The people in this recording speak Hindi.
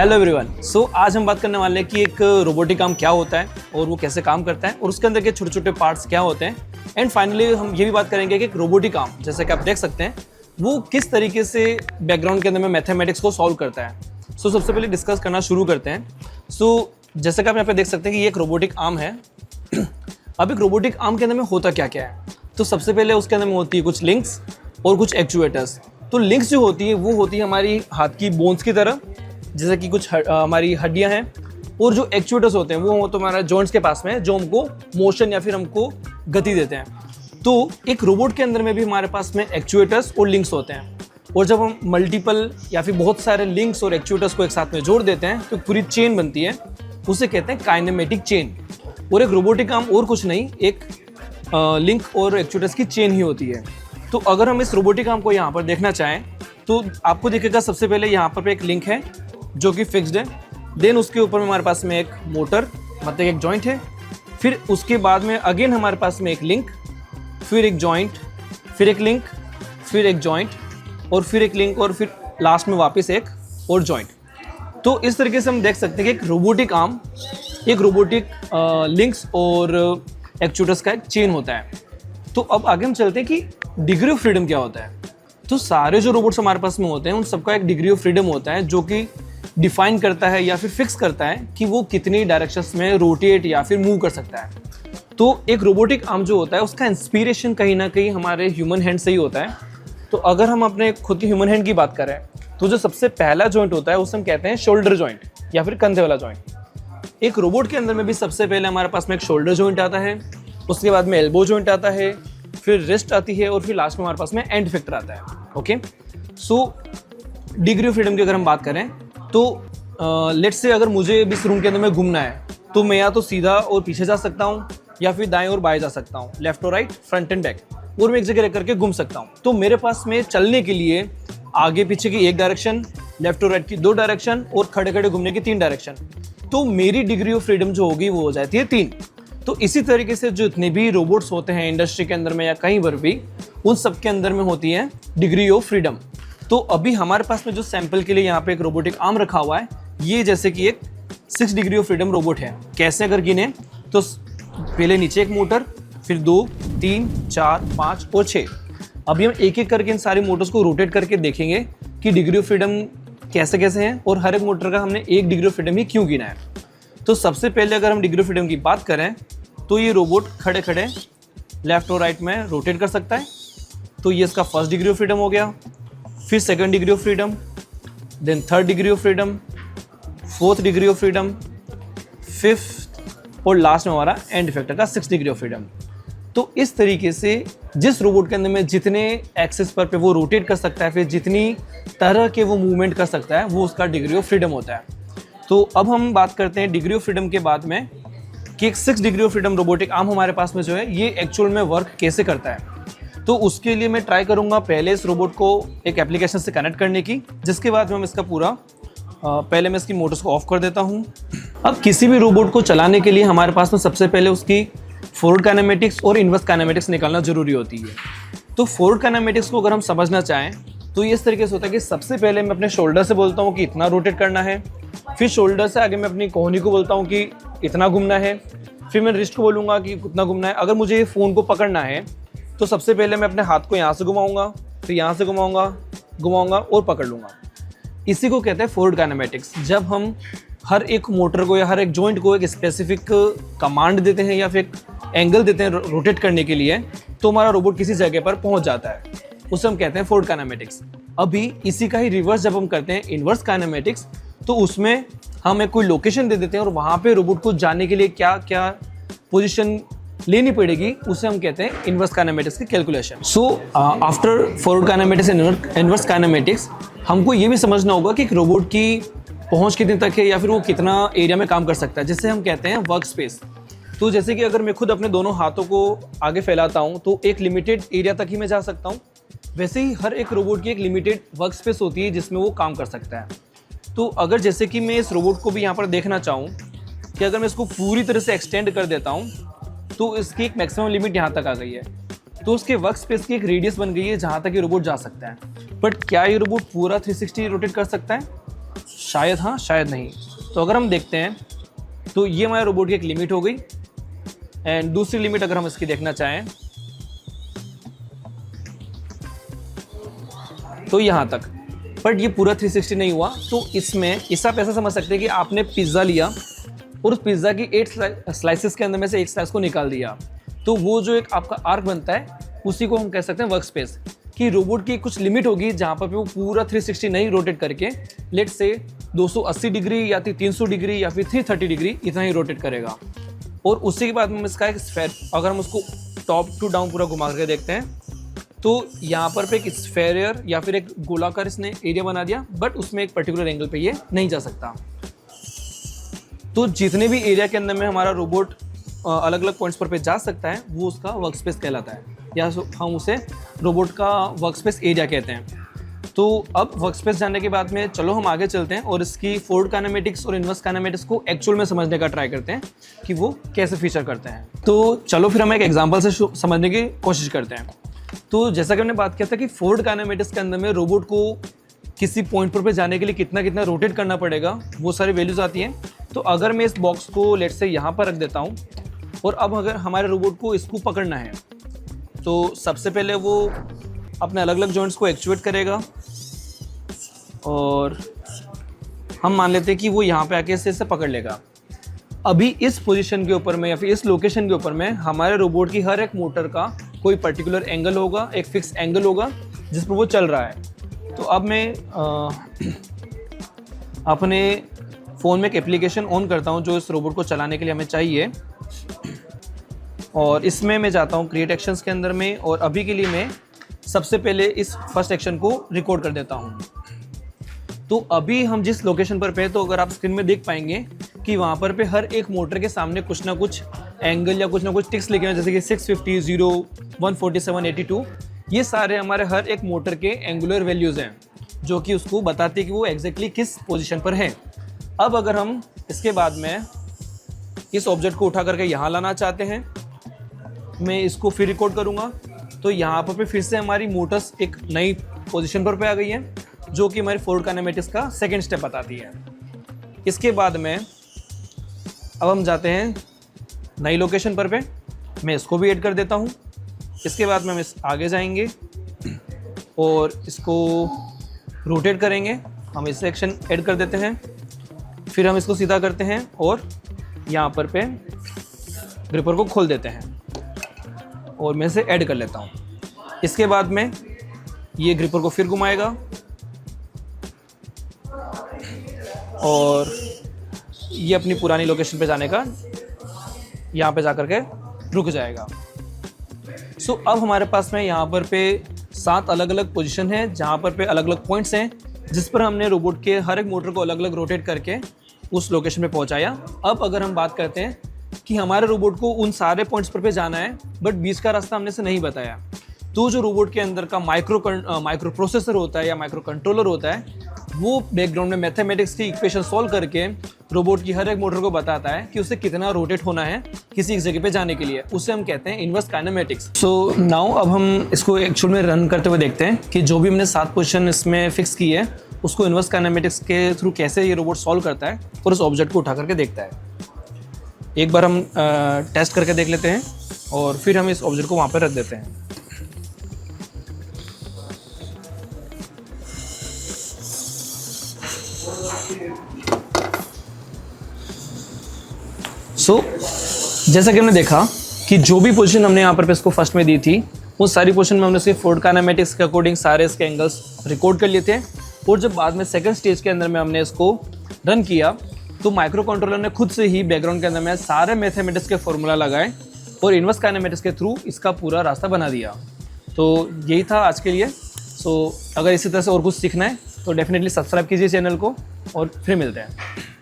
Hello everyone. आज हम बात करने वाले हैं कि एक रोबोटिक आर्म क्या होता है और वो कैसे काम करता है और उसके अंदर के छोटे छोटे पार्ट्स क्या होते हैं। एंड फाइनली हम ये भी बात करेंगे कि एक रोबोटिक आर्म जैसे कि आप देख सकते हैं वो किस तरीके से बैकग्राउंड के अंदर में मैथमेटिक्स को सॉल्व करता है। सबसे पहले डिस्कस करना शुरू करते हैं। जैसे कि आप यहाँ पे देख सकते हैं कि ये एक रोबोटिक आर्म है। अब एक रोबोटिक आर्म के अंदर में होता क्या क्या है, तो सबसे पहले उसके अंदर में होती है कुछ लिंक्स और कुछ एक्चुएटर्स। तो लिंक्स जो होती है वो होती है हमारी हाथ की बोन्स की तरह, जैसे कि कुछ हमारी हड्डियां हैं, और जो एक्चुएटर्स होते हैं वो तो हमारा जॉइंट्स के पास में है जो हमको मोशन या फिर हमको गति देते हैं। तो एक रोबोट के अंदर में भी हमारे पास में एक्चुएटर्स और लिंक्स होते हैं, और जब हम मल्टीपल या फिर बहुत सारे लिंक्स और एक्चुएटर्स को एक साथ में जोड़ देते हैं तो पूरी चेन बनती है, उसे कहते हैं काइनेमेटिक चेन। और एक रोबोटिक आर्म और कुछ नहीं, एक लिंक और एक्चुएटर्स की चेन ही होती है। तो अगर हम इस रोबोटिक आर्म को यहाँ पर देखना चाहें तो आपको दिखेगा सबसे पहले यहाँ पर एक लिंक है जो कि फिक्स्ड है। देन उसके ऊपर में हमारे पास में एक मोटर मतलब एक जॉइंट है। फिर उसके बाद में अगेन हमारे पास में एक लिंक, फिर एक जॉइंट, फिर एक लिंक, फिर एक जॉइंट और फिर एक लिंक, और फिर लास्ट में वापस एक और जॉइंट। तो इस तरीके से हम देख सकते हैं कि एक रोबोटिक आर्म एक रोबोटिक लिंक्स और एक्चुएटर्स का एक चेन होता है। तो अब आगे हम चलते हैं कि डिग्री ऑफ फ्रीडम क्या होता है। तो सारे जो रोबोट्स हमारे पास में होते हैं उन सबका एक डिग्री ऑफ फ्रीडम होता है जो कि डिफाइन करता है या फिर फिक्स करता है कि वो कितनी डायरेक्शंस में रोटेट या फिर मूव कर सकता है। तो एक रोबोटिक आर्म जो होता है उसका इंस्पिरेशन कहीं ना कहीं हमारे ह्यूमन हैंड से ही होता है। तो अगर हम अपने खुद की ह्यूमन हैंड की बात करें तो जो सबसे पहला जॉइंट होता है उसे हम कहते हैं शोल्डर जॉइंट या फिर कंधे वाला जॉइंट। एक रोबोट के अंदर में भी सबसे पहले हमारे पास में एक शोल्डर जॉइंट आता है, उसके बाद में एल्बो जॉइंट आता है, फिर रिस्ट आती है और फिर लास्ट में हमारे पास में एंड इफेक्टर आता है। Okay, so degree of freedom की अगर हम बात करें तो लेट्स से अगर मुझे भी इस रूम के अंदर में घूमना है तो मैं या तो सीधा और पीछे जा सकता हूँ या फिर दाएं और बाएं जा सकता हूँ, लेफ्ट और राइट, फ्रंट एंड बैक, और मैं एक जगह रह करके घूम सकता हूँ। तो मेरे पास में चलने के लिए आगे पीछे की एक डायरेक्शन, लेफ्ट और राइट की 2 डायरेक्शन और खड़े खड़े घूमने की 3 डायरेक्शन। तो मेरी डिग्री ऑफ फ्रीडम जो होगी वो हो जाती है 3। तो इसी तरीके से जो इतने भी रोबोट्स होते हैं इंडस्ट्री के अंदर में या कहीं पर भी, उन सब के अंदर में होती है डिग्री ऑफ फ्रीडम। तो अभी हमारे पास में जो सैंपल के लिए यहाँ पे एक रोबोटिक आर्म रखा हुआ है, ये जैसे कि एक 6 डिग्री ऑफ फ्रीडम रोबोट है। कैसे अगर गिने तो पहले नीचे एक मोटर, फिर 2, 3, 4, 5 और 6। अभी हम एक एक करके इन सारी मोटर्स को रोटेट करके देखेंगे कि डिग्री ऑफ फ्रीडम कैसे कैसे हैं और हर एक मोटर का हमने 1 डिग्री ऑफ फ्रीडम ही क्यों गिना है। तो सबसे पहले अगर हम डिग्री ऑफ फ्रीडम की बात करें तो ये रोबोट खड़े खड़े लेफ्ट और राइट में रोटेट कर सकता है। तो ये इसका फर्स्ट डिग्री ऑफ फ्रीडम हो गया, फिर second degree of freedom, then third degree of freedom, fourth degree of freedom, fifth और लास्ट में हमारा एंड इफेक्टर का 6 डिग्री ऑफ फ्रीडम। तो इस तरीके से जिस रोबोट के अंदर में जितने एक्सिस पर पे वो रोटेट कर सकता है, फिर जितनी तरह के वो मूवमेंट कर सकता है, वो उसका डिग्री ऑफ फ्रीडम होता है। तो अब हम बात करते हैं डिग्री ऑफ फ्रीडम के बाद में कि एक 6 degree of freedom robotic arm हमारे पास में जो है ये एक्चुअल में वर्क कैसे करता है। तो उसके लिए मैं ट्राई करूंगा पहले इस रोबोट को एक एप्लीकेशन से कनेक्ट करने की, जिसके बाद में हम इसका पूरा पहले मैं इसकी मोटर्स को ऑफ कर देता हूं। अब किसी भी रोबोट को चलाने के लिए हमारे पास में सबसे पहले उसकी फॉरवर्ड काइनेमेटिक्स और इनवर्स काइनेमेटिक्स निकालना जरूरी होती है। तो फॉरवर्ड काइनेमेटिक्स को अगर हम समझना चाहें तो ये इस तरीके से होता है कि सबसे पहले मैं अपने शोल्डर से बोलता हूँ कि इतना रोटेट करना है, फिर शोल्डर से आगे मैं अपनी कोहनी को बोलता हूँ कि इतना घूमना है, फिर मैं रिस्ट को बोलूँगा कि कितना घूमना है। अगर मुझे फ़ोन को पकड़ना है तो सबसे पहले मैं अपने हाथ को यहाँ से घुमाऊँगा, फिर यहाँ से घुमाऊँगा और पकड़ लूँगा। इसी को कहते हैं फॉरवर्ड काइनेमेटिक्स। जब हम हर एक मोटर को या हर एक जॉइंट को एक स्पेसिफिक कमांड देते हैं या फिर एंगल देते हैं रोटेट करने के लिए, तो हमारा रोबोट किसी जगह पर पहुँच जाता है, उसे हम कहते हैं फॉरवर्ड काइनेमेटिक्स। अभी इसी का ही रिवर्स जब हम करते हैं इनवर्स काइनेमेटिक्स, तो उसमें हम एक कोई लोकेशन दे देते हैं और वहाँ पे रोबोट को जाने के लिए क्या क्या पोजीशन लेनी पड़ेगी, उसे हम कहते हैं इनवर्स काइनेमेटिक्स की calculation. So after forward kinematics and inverse kinematics हमको ये भी समझना होगा कि एक रोबोट की पहुँच कितने तक है या फिर वो कितना एरिया में काम कर सकता है, जिसे हम कहते हैं वर्क स्पेस। तो जैसे कि अगर मैं खुद अपने दोनों हाथों को आगे फैलाता हूँ तो एक लिमिटेड एरिया तक ही मैं जा सकता हूँ, वैसे ही हर एक रोबोट की एक लिमिटेड वर्क स्पेस होती है जिसमें वो काम कर सकता है। तो अगर जैसे कि मैं इस रोबोट को भी यहाँ पर देखना चाहूँ कि अगर मैं इसको पूरी तरह से एक्सटेंड कर देता हूँ तो इसकी एक मैक्सिमम लिमिट यहाँ तक आ गई है। तो उसके वर्क स्पेस की एक रेडियस बन गई है जहाँ तक ये रोबोट जा सकता है। बट क्या ये रोबोट पूरा 360 रोटेट कर सकता है? शायद हाँ शायद नहीं। तो अगर हम देखते हैं तो ये हमारे रोबोट की एक लिमिट हो गई। एंड दूसरी लिमिट अगर हम इसकी देखना चाहें तो यहाँ तक, बट ये पूरा 360 नहीं हुआ। तो इसमें इस आप ऐसा समझ सकते हैं कि आपने पिज़्ज़ा लिया और उस पिज़्ज़ा की 8 स्लाइसेस के अंदर में से एक स्लाइस को निकाल दिया, तो वो जो एक आपका आर्क बनता है उसी को हम कह सकते हैं वर्क स्पेस। कि रोबोट की कुछ लिमिट होगी जहाँ पर वो पूरा 360 नहीं रोटेट करके लेट से 280 डिग्री या फिर 300 डिग्री या फिर 330 डिग्री इतना ही रोटेट करेगा। और उसी के बाद में इसका एक स्फेयर, अगर हम उसको टॉप टू डाउन पूरा घुमा करके देखते हैं तो यहाँ पर एक स्फेयर या फिर एक गोलाकार इसने एरिया बना दिया, बट उसमें एक पर्टिकुलर एंगल पे ये नहीं जा सकता। तो जितने भी एरिया के अंदर में हमारा रोबोट अलग अलग पॉइंट्स पर पे जा सकता है वो उसका वर्क स्पेस कहलाता है, या हम उसे रोबोट का वर्क स्पेस एरिया कहते हैं। तो अब वर्क स्पेस जानने के बाद में चलो हम आगे चलते हैं और इसकी फोर्ड काइनेमेटिक्स और इनवर्स काइनेमेटिक्स को एक्चुअल में समझने का ट्राई करते हैं कि वो कैसे फीचर करते हैं। तो चलो फिर हम एक एग्जांपल से समझने की कोशिश करते हैं। तो जैसा कि हमने बात किया था कि फोर्ड काइनेमेटिक्स के अंदर में रोबोट को किसी पॉइंट पर जाने के लिए कितना कितना रोटेट करना पड़ेगा, वो सारी वैल्यूज आती हैं। तो अगर मैं इस बॉक्स को लेट से यहाँ पर रख देता हूँ और अब अगर हमारे रोबोट को इसको पकड़ना है तो सबसे पहले वो अपने अलग अलग जॉइंट्स को एक्चुएट करेगा और हम मान लेते हैं कि वो यहाँ पे आके इसे पकड़ लेगा। अभी इस पोजीशन के ऊपर में या फिर इस लोकेशन के ऊपर में हमारे रोबोट की हर एक मोटर का कोई पर्टिकुलर एंगल होगा, एक फिक्स एंगल होगा जिस पर वो चल रहा है। तो अब मैं अपने फ़ोन में एक एप्लीकेशन ऑन करता हूँ जो इस रोबोट को चलाने के लिए हमें चाहिए, और इसमें मैं जाता हूँ क्रिएट एक्शंस के अंदर में, और अभी के लिए मैं सबसे पहले इस फर्स्ट एक्शन को रिकॉर्ड कर देता हूँ। तो अभी हम जिस लोकेशन पर पे, तो अगर आप स्क्रीन में देख पाएंगे कि वहाँ पर पे हर एक मोटर के सामने कुछ ना कुछ एंगल या कुछ ना कुछ टिक्स लिखे हैं, जैसे कि 650, 0, 147, 82। ये सारे हमारे हर एक मोटर के एंगुलर वैल्यूज़ हैं जो कि उसको बताती है कि वो एग्जैक्टली किस पोजीशन पर है। अब अगर हम इसके बाद में इस ऑब्जेक्ट को उठा करके यहाँ लाना चाहते हैं, मैं इसको फिर रिकॉर्ड करूँगा तो यहाँ पर फिर से हमारी मोटर्स एक नई पोजीशन पर आ गई है जो कि हमारी फोर्ड काइनेमेटिक्स का सेकंड स्टेप बताती है। इसके बाद में अब हम जाते हैं नई लोकेशन पर मैं इसको भी ऐड कर देता हूँ। इसके बाद में हम आगे जाएंगे और इसको रोटेट करेंगे, हम इस सेक्शन ऐड कर देते हैं। फिर हम इसको सीधा करते हैं और यहाँ पर पे ग्रिपर को खोल देते हैं और मैं इसे ऐड कर लेता हूँ। इसके बाद में ये ग्रिपर को फिर घुमाएगा और ये अपनी पुरानी लोकेशन पे जाने का यहाँ पे जाकर के रुक जाएगा। सो अब हमारे पास में यहाँ पर पे 7 अलग अलग पोजीशन है जहाँ पर पे अलग अलग पॉइंट्स हैं जिस पर हमने रोबोट के हर एक मोटर को अलग अलग रोटेट करके उस लोकेशन पे पहुँचाया। अब अगर हम बात करते हैं कि हमारे रोबोट को उन सारे पॉइंट्स पर पे जाना है बट बीच का रास्ता हमने इसे नहीं बताया, तो जो रोबोट के अंदर का माइक्रो प्रोसेसर होता है या माइक्रो कंट्रोलर होता है वो बैकग्राउंड में मैथमेटिक्स की इक्वेशन सॉल्व करके रोबोट की हर एक मोटर को बताता है कि उसे कितना रोटेट होना है किसी एक जगह पे जाने के लिए। उसे हम कहते हैं इनवर्स काइनेमेटिक्स। सो नाउ अब हम इसको एक्चुअल में रन करते हुए देखते हैं कि जो भी हमने 7 पोजीशन इसमें फिक्स की है उसको इनवर्स काइनेमेटिक्स के थ्रू कैसे ये रोबोट सॉल्व करता है और उस ऑब्जेक्ट को उठा करके देखता है। एक बार हम टेस्ट करके देख लेते हैं और फिर हम इस ऑब्जेक्ट को वहाँ पर रख देते हैं। जैसा कि हमने देखा कि जो भी पोजीशन हमने यहाँ पर इसको फर्स्ट में दी थी उस सारी पोजीशन में हमने इसके फोर्ड काइनेमेटिक्स के अकॉर्डिंग सारे इसके एंगल्स रिकॉर्ड कर लिए थे। और जब बाद में सेकंड स्टेज के अंदर में हमने इसको रन किया तो माइक्रो कंट्रोलर ने खुद से ही बैकग्राउंड के अंदर में सारे मैथमेटिक्स के फॉर्मूला लगाए और इनवर्स काइनेमेटिक्स के थ्रू इसका पूरा रास्ता बना दिया। तो यही था आज के लिए। सो अगर इसी तरह से और कुछ सीखना है तो डेफिनेटली सब्सक्राइब कीजिए चैनल को और फिर मिलते हैं।